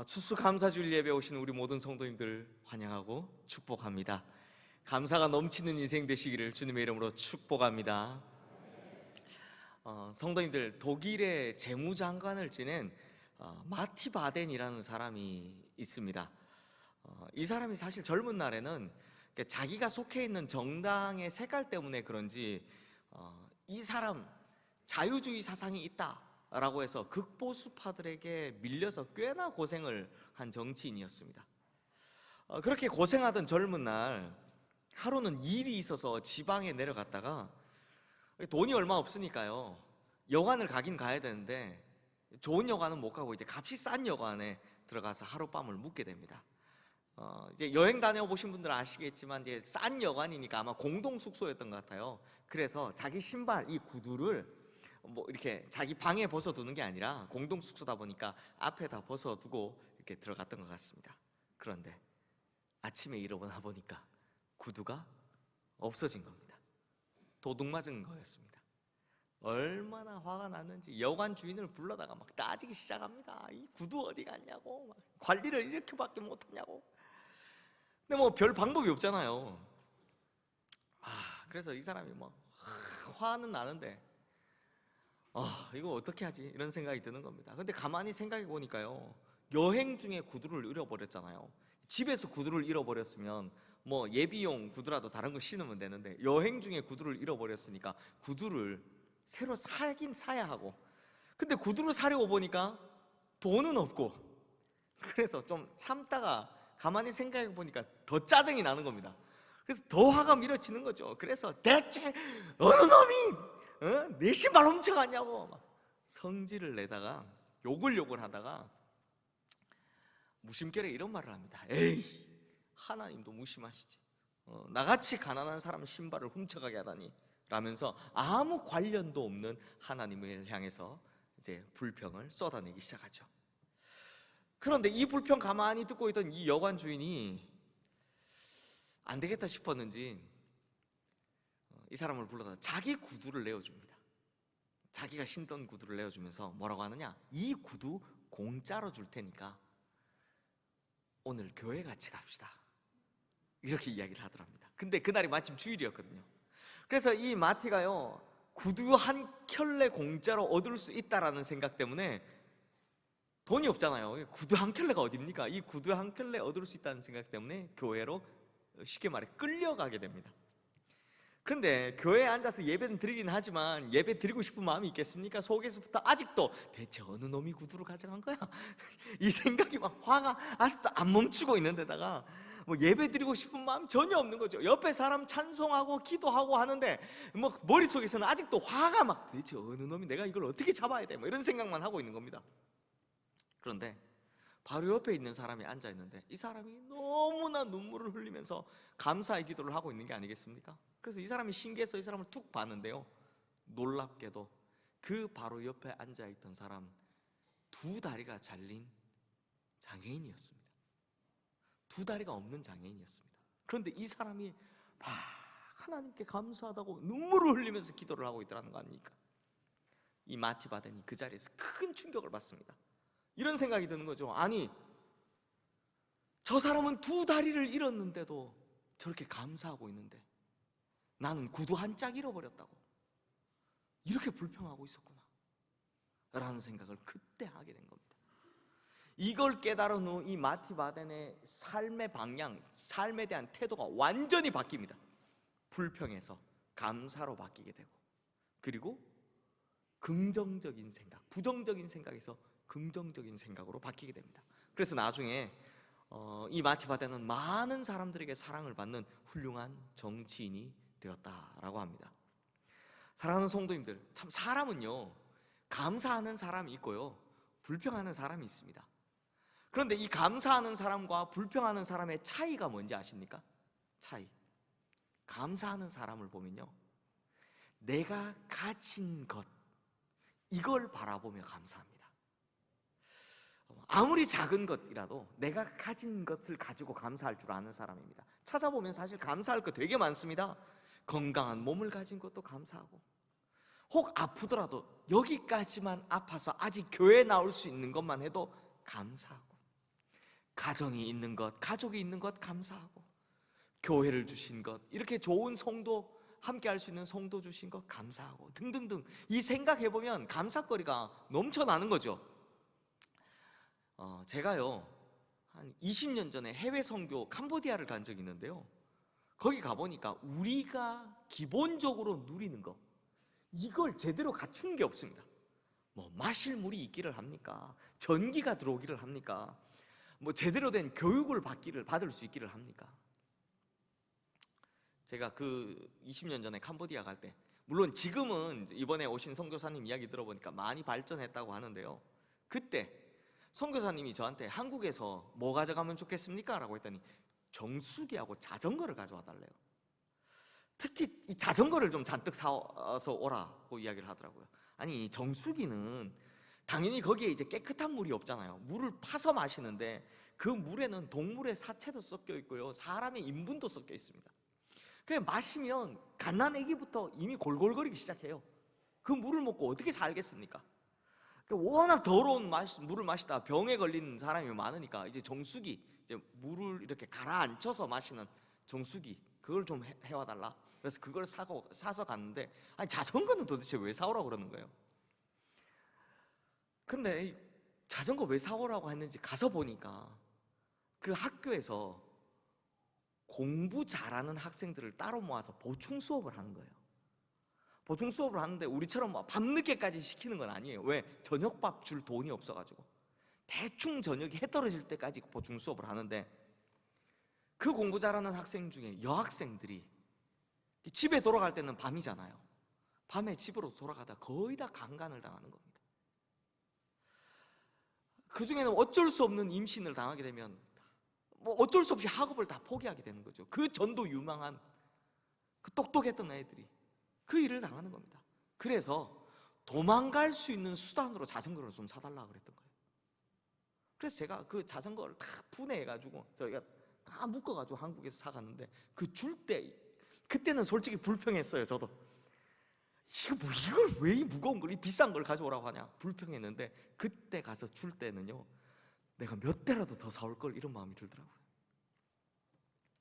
추수감사주일 예배 오신 우리 모든 성도님들 환영하고 축복합니다. 감사가 넘치는 인생 되시기를 주님의 이름으로 축복합니다. 성도님들, 독일의 재무장관을 지낸 마티 바덴이라는 사람이 있습니다. 이 사람이 사실 젊은 날에는 자기가 속해 있는 정당의 색깔 때문에 그런지 이 사람 자유주의 사상이 있다 라고 해서 극보수파들에게 밀려서 꽤나 고생을 한 정치인이었습니다. 그렇게 고생하던 젊은 날 하루는 일이 있어서 지방에 내려갔다가 돈이 얼마 없으니까요, 여관을 가긴 가야 되는데 좋은 여관은 못 가고 이제 값이 싼 여관에 들어가서 하룻밤을 묵게 됩니다. 이제 여행 다녀보신 분들은 아시겠지만 이제 싼 여관이니까 아마 공동 숙소였던 것 같아요. 그래서 자기 신발, 이 구두를 이렇게 자기 방에 벗어두는 게 아니라 공동 숙소다 보니까 앞에다 벗어두고 이렇게 들어갔던 것 같습니다. 그런데 아침에 일어나 보니까 구두가 없어진 겁니다. 도둑 맞은 거였습니다. 얼마나 화가 났는지 여관 주인을 불러다가 막 따지기 시작합니다. 이 구두 어디 갔냐고, 막 관리를 이렇게밖에 못하냐고. 근데 뭐 별 방법이 없잖아요. 그래서 이 사람이 막 화는 나는데 이거 어떻게 하지? 이런 생각이 드는 겁니다. 근데 가만히 생각해 보니까요, 여행 중에 구두를 잃어버렸잖아요. 집에서 구두를 잃어버렸으면 뭐 예비용 구두라도 다른 거 신으면 되는데 여행 중에 구두를 잃어버렸으니까 구두를 새로 사긴 사야 하고, 근데 구두를 사려고 보니까 돈은 없고, 그래서 좀 참다가 가만히 생각해 보니까 더 짜증이 나는 겁니다. 그래서 더 화가 밀어치는 거죠. 그래서 대체 어느 놈이 내 신발 훔쳐갔냐고 막 성질을 내다가 욕을 하다가 무심결에 이런 말을 합니다. 에이, 하나님도 무심하시지, 나같이 가난한 사람 신발을 훔쳐가게 하다니 라면서 아무 관련도 없는 하나님을 향해서 이제 불평을 쏟아내기 시작하죠. 그런데 이 불평 가만히 듣고 있던 이 여관 주인이 안 되겠다 싶었는지 이 사람을 불러다 자기 구두를 내어줍니다. 자기가 신던 구두를 내어주면서 뭐라고 하느냐, 이 구두 공짜로 줄 테니까 오늘 교회 같이 갑시다, 이렇게 이야기를 하더랍니다. 근데 그날이 마침 주일이었거든요. 그래서 이 마티가요, 구두 한 켤레 공짜로 얻을 수 있다라는 생각 때문에, 돈이 없잖아요. 구두 한 켤레가 어딥니까? 이 구두 한 켤레 얻을 수 있다는 생각 때문에 교회로 쉽게 말해 끌려가게 됩니다. 그런데 교회에 앉아서 예배는 드리긴 하지만 예배 드리고 싶은 마음이 있겠습니까? 속에서부터 아직도 대체 어느 놈이 구두를 가져간 거야? 이 생각이 막 화가 아직도 안 멈추고 있는 데다가 뭐 예배 드리고 싶은 마음 전혀 없는 거죠. 옆에 사람 찬송하고 기도하고 하는데 뭐 머릿속에서는 아직도 화가 막 대체 어느 놈이 내가 이걸 어떻게 잡아야 돼? 뭐 이런 생각만 하고 있는 겁니다. 그런데 바로 옆에 있는 사람이 앉아 있는데 이 사람이 너무나 눈물을 흘리면서 감사의 기도를 하고 있는 게 아니겠습니까? 그래서 이 사람이 신기해서 이 사람을 툭 봤는데요, 놀랍게도 그 바로 옆에 앉아 있던 사람 두 다리가 잘린 장애인이었습니다. 두 다리가 없는 장애인이었습니다. 그런데 이 사람이 막 하나님께 감사하다고 눈물을 흘리면서 기도를 하고 있더라는 거 아닙니까? 이 마티 바덴이 그 자리에서 큰 충격을 받습니다. 이런 생각이 드는 거죠. 아니, 저 사람은 두 다리를 잃었는데도 저렇게 감사하고 있는데 나는 구두 한 짝 잃어버렸다고 이렇게 불평하고 있었구나 라는 생각을 그때 하게 된 겁니다. 이걸 깨달은 후 이 마티 바덴의 삶의 방향, 삶에 대한 태도가 완전히 바뀝니다. 불평에서 감사로 바뀌게 되고, 그리고 긍정적인 생각, 부정적인 생각에서 긍정적인 생각으로 바뀌게 됩니다. 그래서 나중에 이 마티 바덴은 많은 사람들에게 사랑을 받는 훌륭한 정치인이 되었다라고 합니다. 사랑하는 성도님들, 참 사람은요, 감사하는 사람이 있고요, 불평하는 사람이 있습니다. 그런데 이 감사하는 사람과 불평하는 사람의 차이가 뭔지 아십니까? 차이. 감사하는 사람을 보면요, 내가 가진 것, 이걸 바라보며 감사합니다. 아무리 작은 것이라도 내가 가진 것을 가지고 감사할 줄 아는 사람입니다. 찾아보면 사실 감사할 거 되게 많습니다. 건강한 몸을 가진 것도 감사하고, 혹 아프더라도 여기까지만 아파서 아직 교회에 나올 수 있는 것만 해도 감사하고, 가정이 있는 것, 가족이 있는 것 감사하고, 교회를 주신 것, 이렇게 좋은 성도, 함께 할 수 있는 성도 주신 것 감사하고, 등등등. 이 생각해보면 감사거리가 넘쳐나는 거죠. 제가요 한 20년 전에 해외 선교 캄보디아를 간 적이 있는데요, 거기 가보니까 우리가 기본적으로 누리는 거, 이걸 제대로 갖춘 게 없습니다. 뭐 마실 물이 있기를 합니까? 전기가 들어오기를 합니까? 뭐 제대로 된 교육을 받을 수 있기를 합니까? 제가 그 20년 전에 캄보디아 갈 때, 물론 지금은 이번에 오신 선교사님 이야기 들어보니까 많이 발전했다고 하는데요, 그때 선교사님이 저한테 한국에서 뭐 가져가면 좋겠습니까? 라고 했더니 정수기하고 자전거를 가져와 달래요. 특히 이 자전거를 좀 잔뜩 사서 오라고 이야기를 하더라고요. 아니, 정수기는 당연히 거기에 이제 깨끗한 물이 없잖아요. 물을 파서 마시는데 그 물에는 동물의 사체도 섞여 있고요, 사람의 인분도 섞여 있습니다. 그냥 마시면 갓난아기부터 이미 골골거리기 시작해요. 그 물을 먹고 어떻게 살겠습니까? 워낙 더러운 물을 마시다 병에 걸린 사람이 많으니까 이제 정수기, 이제 물을 이렇게 가라앉혀서 마시는 정수기, 그걸 좀 해와달라. 그래서 그걸 사서 갔는데, 아니 자전거는 도대체 왜 사오라고 그러는 거예요? 근데 이 자전거 왜 사오라고 했는지 가서 보니까 그 학교에서 공부 잘하는 학생들을 따로 모아서 보충 수업을 하는 거예요. 보충 수업을 하는데 우리처럼 막 밤늦게까지 시키는 건 아니에요. 왜? 저녁밥 줄 돈이 없어가지고 대충 저녁이 해 떨어질 때까지 보충 수업을 하는데, 그 공부 잘하는 학생 중에 여학생들이 집에 돌아갈 때는 밤이잖아요. 밤에 집으로 돌아가다 거의 다 강간을 당하는 겁니다. 그 중에는 어쩔 수 없는 임신을 당하게 되면 뭐 어쩔 수 없이 학업을 다 포기하게 되는 거죠. 그 전도 유망한 그 똑똑했던 애들이 그 일을 당하는 겁니다. 그래서 도망갈 수 있는 수단으로 자전거를 좀 사달라고 그랬던 거예요. 그래서 제가 그 자전거를 다 분해해가지고 저희가 다 묶어가지고 한국에서 사갔는데, 그 줄 때 그때는 솔직히 불평했어요. 저도 이걸 왜 이 무거운 걸, 이 비싼 걸 가져오라고 하냐 불평했는데, 그때 가서 줄 때는요, 내가 몇 대라도 더 사올 걸, 이런 마음이 들더라고요.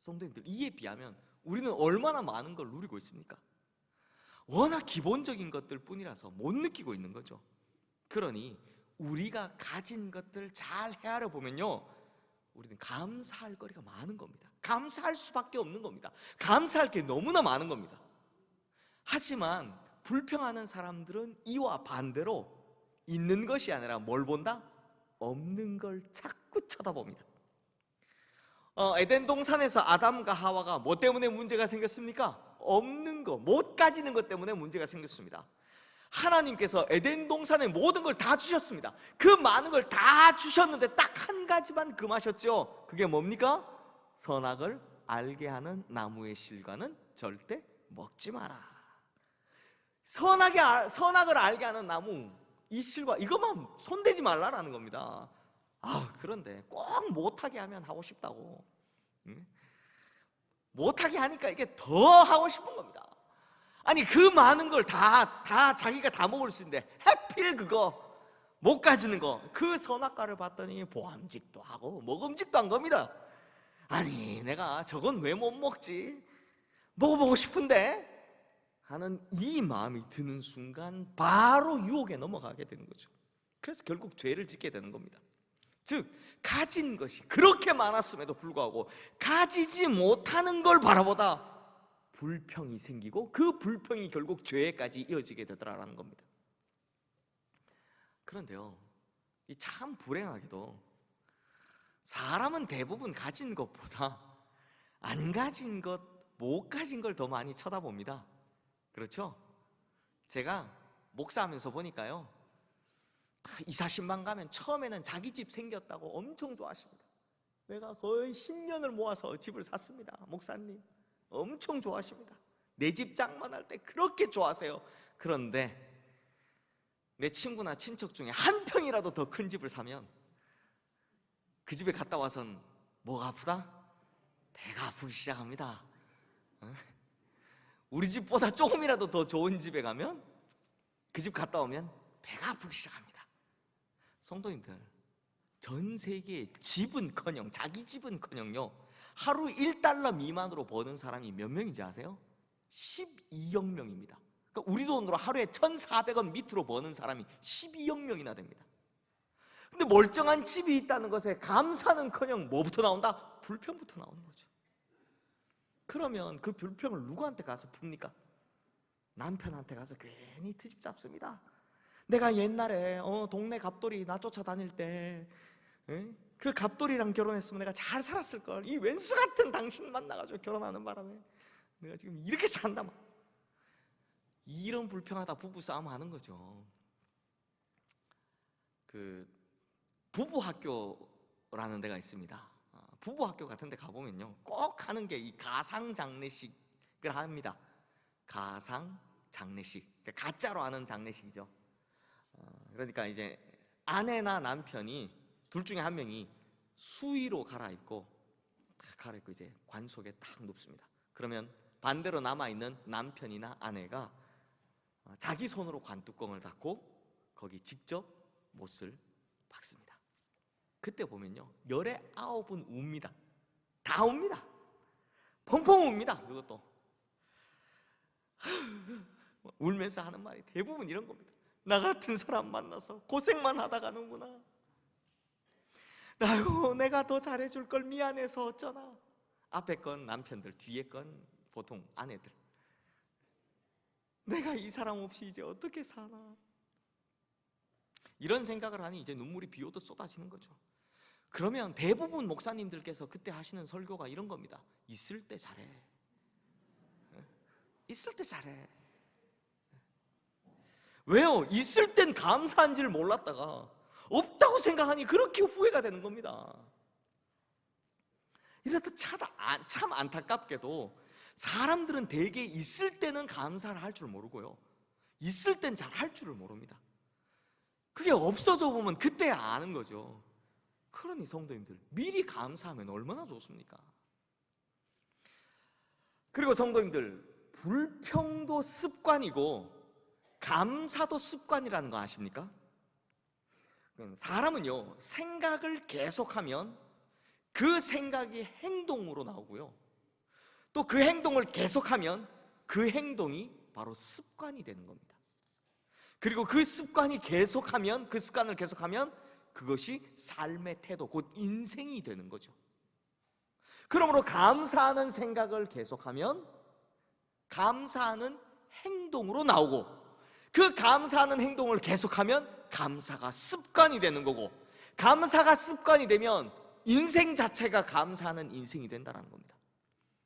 성도님들, 이에 비하면 우리는 얼마나 많은 걸 누리고 있습니까? 워낙 기본적인 것들 뿐이라서 못 느끼고 있는 거죠. 그러니 우리가 가진 것들 잘 헤아려 보면요, 우리는 감사할 거리가 많은 겁니다. 감사할 수밖에 없는 겁니다. 감사할 게 너무나 많은 겁니다. 하지만 불평하는 사람들은 이와 반대로 있는 것이 아니라 뭘 본다? 없는 걸 자꾸 쳐다봅니다. 에덴 동산에서 아담과 하와가 뭐 때문에 문제가 생겼습니까? 없는 거, 못 가지는 것 때문에 문제가 생겼습니다. 하나님께서 에덴 동산의 모든 걸 다 주셨습니다. 그 많은 걸 다 주셨는데 딱 한 가지만 금하셨죠. 그게 뭡니까? 선악을 알게 하는 나무의 실과는 절대 먹지 마라. 선악을 알게 하는 나무, 이 실과, 이것만 손대지 말라라는 겁니다. 그런데 꼭 못하게 하면 하고 싶다고, 못하게 하니까 이게 더 하고 싶은 겁니다. 아니, 그 많은 걸 다 자기가 다 먹을 수 있는데 하필 그거 못 가지는 거, 그 선악과를 봤더니 보암직도 하고 먹음직도 한 겁니다. 아니, 내가 저건 왜 못 먹지? 먹어보고 싶은데 하는 이 마음이 드는 순간 바로 유혹에 넘어가게 되는 거죠. 그래서 결국 죄를 짓게 되는 겁니다. 즉, 가진 것이 그렇게 많았음에도 불구하고 가지지 못하는 걸 바라보다 불평이 생기고, 그 불평이 결국 죄까지 이어지게 되더라라는 겁니다. 그런데요, 이 참 불행하게도 사람은 대부분 가진 것보다 안 가진 것, 못 가진 걸 더 많이 쳐다봅니다. 그렇죠? 제가 목사하면서 보니까요, 20-40만 가면 처음에는 자기 집 생겼다고 엄청 좋아하십니다. 내가 거의 10년을 모아서 집을 샀습니다, 목사님. 엄청 좋아하십니다. 내 집 장만할 때 그렇게 좋아하세요. 그런데 내 친구나 친척 중에 한 평이라도 더 큰 집을 사면 그 집에 갔다 와선 뭐가 아프다? 배가 아프기 시작합니다. 우리 집보다 조금이라도 더 좋은 집에 가면, 그 집 갔다 오면 배가 아프기 시작합니다. 성도님들, 전 세계에 집은커녕 자기 집은커녕요 하루 1달러 미만으로 버는 사람이 몇 명인지 아세요? 12억 명입니다. 그러니까 우리 돈으로 하루에 1,400원 밑으로 버는 사람이 12억 명이나 됩니다. 근데 멀쩡한 집이 있다는 것에 감사는커녕 뭐부터 나온다? 불평부터 나오는 거죠. 그러면 그 불평을 누구한테 가서 풉니까? 남편한테 가서 괜히 트집 잡습니다. 내가 옛날에 동네 갑돌이 나 쫓아다닐 때 그 갑돌이랑 결혼했으면 내가 잘 살았을걸. 이 왼수 같은 당신 만나가지고 결혼하는 바람에 내가 지금 이렇게 산다. 이런 불평하다 부부싸움 하는 거죠. 그 부부학교라는 데가 있습니다. 부부학교 같은 데 가보면요 꼭 하는 게 이 가상장례식을 합니다. 가상장례식, 가짜로 하는 장례식이죠. 그러니까 이제 아내나 남편이 둘 중에 한 명이 수의로 갈아입고 이제 관속에 딱 눕습니다. 그러면 반대로 남아있는 남편이나 아내가 자기 손으로 관뚜껑을 닫고 거기 직접 못을 박습니다. 그때 보면요 19은 웁니다. 다 웁니다. 펑펑 웁니다. 그것도 울면서 하는 말이 대부분 이런 겁니다. 나 같은 사람 만나서 고생만 하다 가는구나. 아이고 내가 더 잘해줄 걸 미안해서 어쩌나. 앞에 건 남편들, 뒤에 건 보통 아내들. 내가 이 사람 없이 이제 어떻게 사나. 이런 생각을 하니 이제 눈물이 비 오듯 쏟아지는 거죠. 그러면 대부분 목사님들께서 그때 하시는 설교가 이런 겁니다. 있을 때 잘해. 있을 때 잘해. 왜요? 있을 땐 감사한 줄 몰랐다가 없다고 생각하니 그렇게 후회가 되는 겁니다. 이래서 참 안타깝게도 사람들은 대개 있을 때는 감사를 할 줄 모르고요 있을 땐 잘 할 줄을 모릅니다. 그게 없어져 보면 그때야 아는 거죠. 그러니 성도님들 미리 감사하면 얼마나 좋습니까? 그리고 성도님들 불평도 습관이고 감사도 습관이라는 거 아십니까? 사람은요 생각을 계속하면 그 생각이 행동으로 나오고요 또 그 행동을 계속하면 그 행동이 바로 습관이 되는 겁니다. 그리고 그 습관을 계속하면 그것이 삶의 태도, 곧 인생이 되는 거죠. 그러므로 감사하는 생각을 계속하면 감사하는 행동으로 나오고 그 감사하는 행동을 계속하면 감사가 습관이 되는 거고 감사가 습관이 되면 인생 자체가 감사하는 인생이 된다는 겁니다.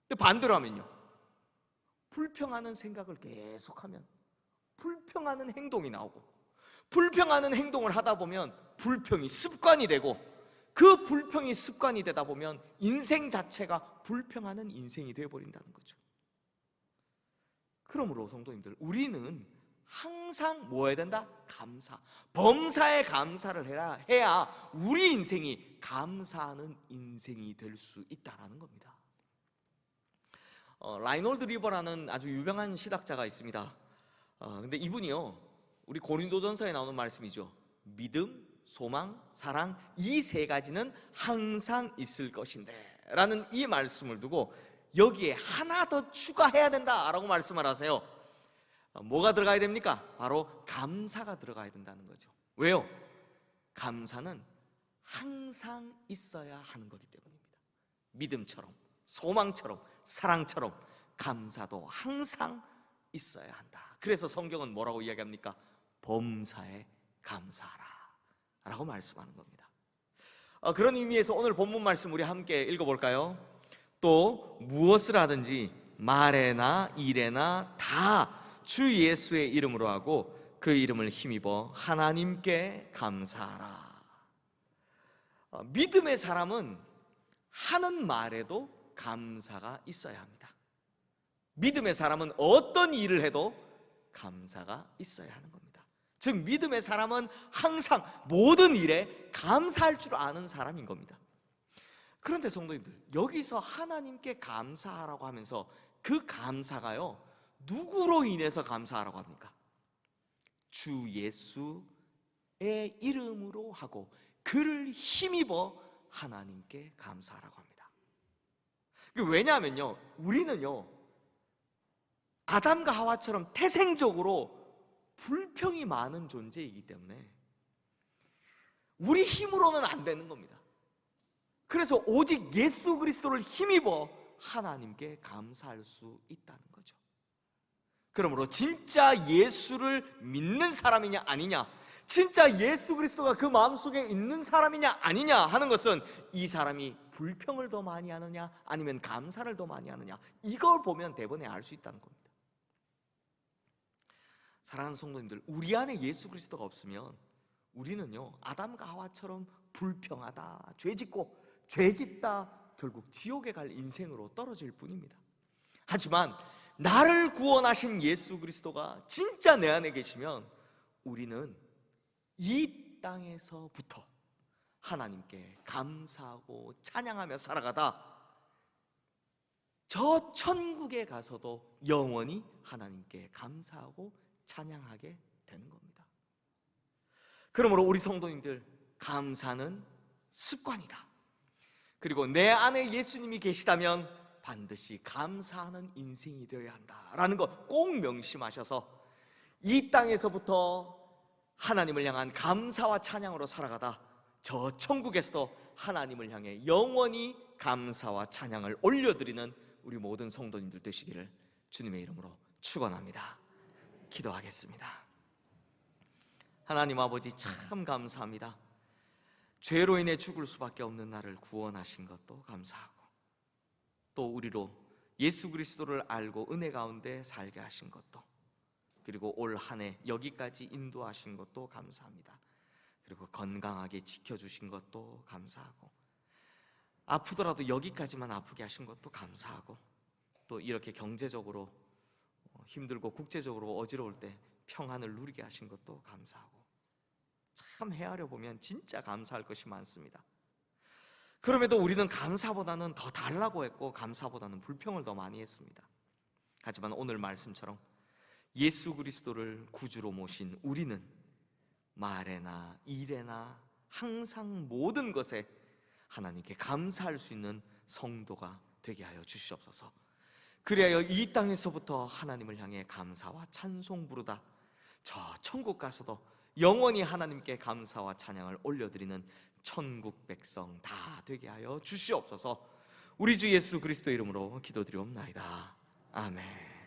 근데 반대로 하면요 불평하는 생각을 계속하면 불평하는 행동이 나오고 불평하는 행동을 하다 보면 불평이 습관이 되고 그 불평이 습관이 되다 보면 인생 자체가 불평하는 인생이 되어버린다는 거죠. 그러므로 성도님들 우리는 항상 뭐 해야 된다? 감사, 범사에 감사를 해야 우리 인생이 감사하는 인생이 될 수 있다는 겁니다. 라이놀드 리버라는 아주 유명한 시학자가 있습니다. 근데 이분이요 우리 고린도전서에 나오는 말씀이죠. 믿음, 소망, 사랑 이 세 가지는 항상 있을 것인데 라는 이 말씀을 두고 여기에 하나 더 추가해야 된다라고 말씀을 하세요. 뭐가 들어가야 됩니까? 바로 감사가 들어가야 된다는 거죠. 왜요? 감사는 항상 있어야 하는 거기 때문입니다. 믿음처럼, 소망처럼, 사랑처럼 감사도 항상 있어야 한다. 그래서 성경은 뭐라고 이야기합니까? 범사에 감사하라 라고 말씀하는 겁니다. 그런 의미에서 오늘 본문 말씀 우리 함께 읽어볼까요? 또 무엇을 하든지 말에나 일에나 다 주 예수의 이름으로 하고 그 이름을 힘입어 하나님께 감사하라. 믿음의 사람은 하는 말에도 감사가 있어야 합니다. 믿음의 사람은 어떤 일을 해도 감사가 있어야 하는 겁니다. 즉 믿음의 사람은 항상 모든 일에 감사할 줄 아는 사람인 겁니다. 그런데 성도님들 여기서 하나님께 감사하라고 하면서 그 감사가요 누구로 인해서 감사하라고 합니까? 주 예수의 이름으로 하고 그를 힘입어 하나님께 감사하라고 합니다. 왜냐하면요, 우리는요 아담과 하와처럼 태생적으로 불평이 많은 존재이기 때문에 우리 힘으로는 안 되는 겁니다. 그래서 오직 예수 그리스도를 힘입어 하나님께 감사할 수 있다는 거죠. 그러므로 진짜 예수를 믿는 사람이냐 아니냐, 진짜 예수 그리스도가 그 마음속에 있는 사람이냐 아니냐 하는 것은 이 사람이 불평을 더 많이 하느냐 아니면 감사를 더 많이 하느냐, 이걸 보면 대번에 알 수 있다는 겁니다. 사랑하는 성도님들, 우리 안에 예수 그리스도가 없으면 우리는요 아담과 하와처럼 불평하다, 죄짓고 죄짓다 결국 지옥에 갈 인생으로 떨어질 뿐입니다. 하지만 나를 구원하신 예수 그리스도가 진짜 내 안에 계시면 우리는 이 땅에서부터 하나님께 감사하고 찬양하며 살아가다 저 천국에 가서도 영원히 하나님께 감사하고 찬양하게 되는 겁니다. 그러므로 우리 성도님들, 감사는 습관이다. 그리고 내 안에 예수님이 계시다면 반드시 감사하는 인생이 되어야 한다라는 것 꼭 명심하셔서 이 땅에서부터 하나님을 향한 감사와 찬양으로 살아가다 저 천국에서도 하나님을 향해 영원히 감사와 찬양을 올려드리는 우리 모든 성도님들 되시기를 주님의 이름으로 축원합니다. 기도하겠습니다. 하나님 아버지, 참 감사합니다. 죄로 인해 죽을 수밖에 없는 나를 구원하신 것도 감사하고, 또 우리로 예수 그리스도를 알고 은혜 가운데 살게 하신 것도, 그리고 올 한 해 여기까지 인도하신 것도 감사합니다. 그리고 건강하게 지켜주신 것도 감사하고, 아프더라도 여기까지만 아프게 하신 것도 감사하고, 또 이렇게 경제적으로 힘들고 국제적으로 어지러울 때 평안을 누리게 하신 것도 감사하고, 참 헤아려 보면 진짜 감사할 것이 많습니다. 그럼에도 우리는 감사보다는 더 달라고 했고 감사보다는 불평을 더 많이 했습니다. 하지만 오늘 말씀처럼 예수 그리스도를 구주로 모신 우리는 말에나 일에나 항상 모든 것에 하나님께 감사할 수 있는 성도가 되게 하여 주시옵소서. 그리하여 이 땅에서부터 하나님을 향해 감사와 찬송 부르다 저 천국 가서도 영원히 하나님께 감사와 찬양을 올려드리는 천국 백성 다 되게 하여 주시옵소서. 우리 주 예수 그리스도 이름으로 기도드리옵나이다. 아멘.